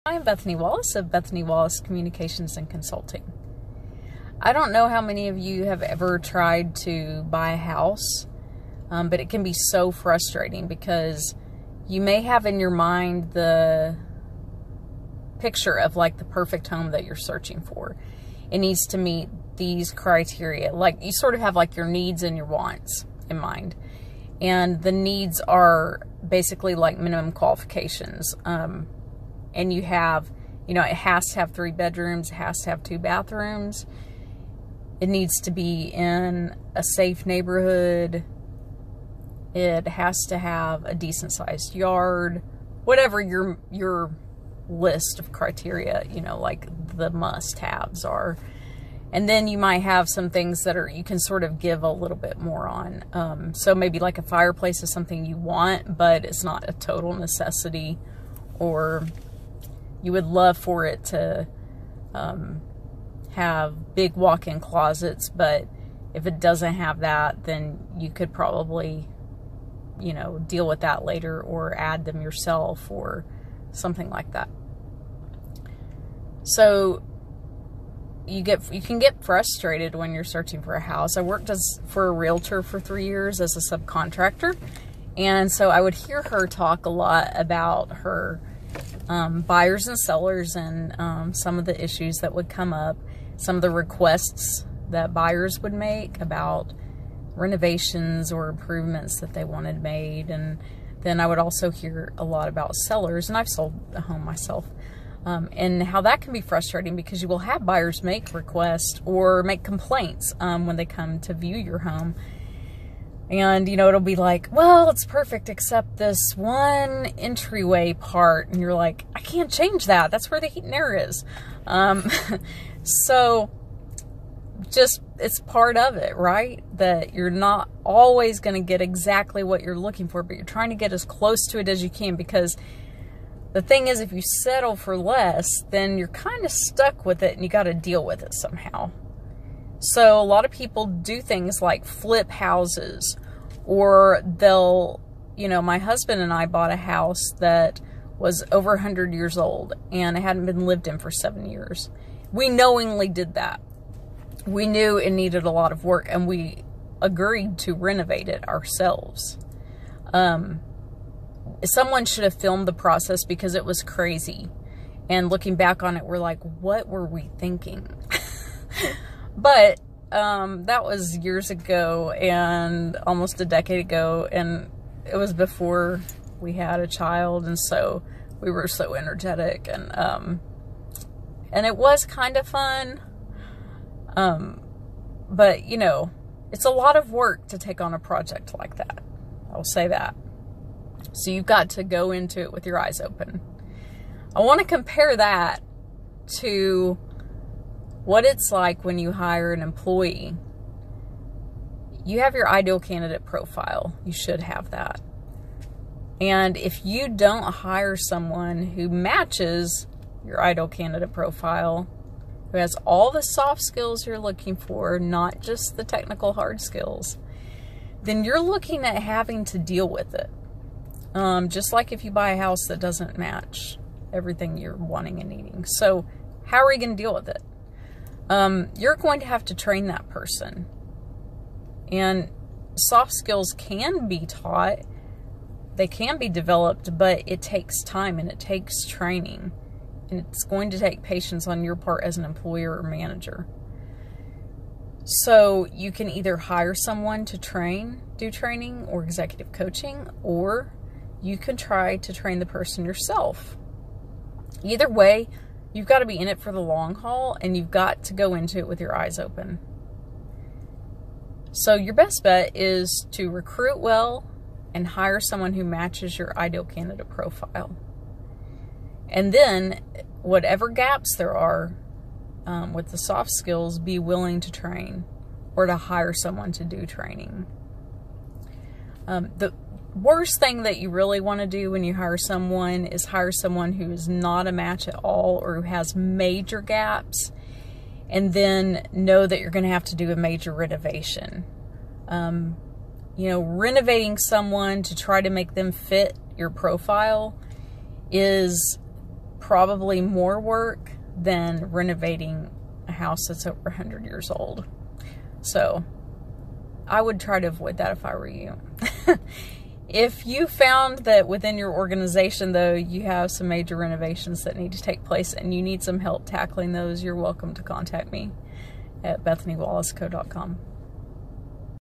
I'm Bethany Wallace of Bethany Wallace Communications and Consulting. I don't know how many of you have ever tried to buy a house, but it can be so frustrating because you may have in your mind the picture of like the perfect home that you're searching for. It needs to meet these criteria. Like you sort of have like your needs and your wants in mind. And the needs are basically like minimum qualifications. And you have, it has to have 3 bedrooms, it has to have 2 bathrooms. It needs to be in a safe neighborhood. It has to have a decent sized yard. Whatever your list of criteria, like the must-haves are. And then you might have some things that you can sort of give a little bit more on. So maybe like a fireplace is something you want, but it's not a total necessity. Or you would love for it to have big walk-in closets, but if it doesn't have that, then you could probably, deal with that later or add them yourself or something like that. So you can get frustrated when you're searching for a house. I worked for a realtor for 3 years as a subcontractor, and so I would hear her talk a lot about her buyers and sellers and some of the issues that would come up, some of the requests that buyers would make about renovations or improvements that they wanted made. And then I would also hear a lot about sellers, and I've sold a home myself, and how that can be frustrating because you will have buyers make requests or make complaints when they come to view your home. And, it'll be like, well, it's perfect except this one entryway part. And you're like, I can't change that. That's where the heat and air is. So it's part of it, right? That you're not always going to get exactly what you're looking for, but you're trying to get as close to it as you can, because the thing is, if you settle for less, then you're kind of stuck with it and you got to deal with it somehow. So a lot of people do things like flip houses, or they'll, my husband and I bought a house that was over 100 years old and it hadn't been lived in for 7 years. We knowingly did that. We knew it needed a lot of work and we agreed to renovate it ourselves. Someone should have filmed the process because it was crazy. And looking back on it, we're like, what were we thinking? But that was years ago and almost a decade ago, and it was before we had a child, and so we were so energetic, and it was kind of fun. But it's a lot of work to take on a project like that. I'll say that. So you've got to go into it with your eyes open. I want to compare that to what it's like when you hire an employee. You have your ideal candidate profile. You should have that. And if you don't hire someone who matches your ideal candidate profile, who has all the soft skills you're looking for, not just the technical hard skills, then you're looking at having to deal with it. Just like if you buy a house that doesn't match everything you're wanting and needing. So how are you going to deal with it? You're going to have to train that person. And soft skills can be taught. They can be developed, but it takes time and it takes training. And it's going to take patience on your part as an employer or manager. So you can either hire someone to do training or executive coaching, or you can try to train the person yourself. Either way, you've got to be in it for the long haul, and you've got to go into it with your eyes open. So your best bet is to recruit well and hire someone who matches your ideal candidate profile. And then whatever gaps there are with the soft skills, be willing to train or to hire someone to do training. The worst thing that you really want to do when you hire someone is hire someone who is not a match at all or who has major gaps, and then know that you're going to have to do a major renovation. Renovating someone to try to make them fit your profile is probably more work than renovating a house that's over 100 years old. So I would try to avoid that if I were you. If you found that within your organization, though, you have some major renovations that need to take place and you need some help tackling those, you're welcome to contact me at BethanyWallaceCo.com.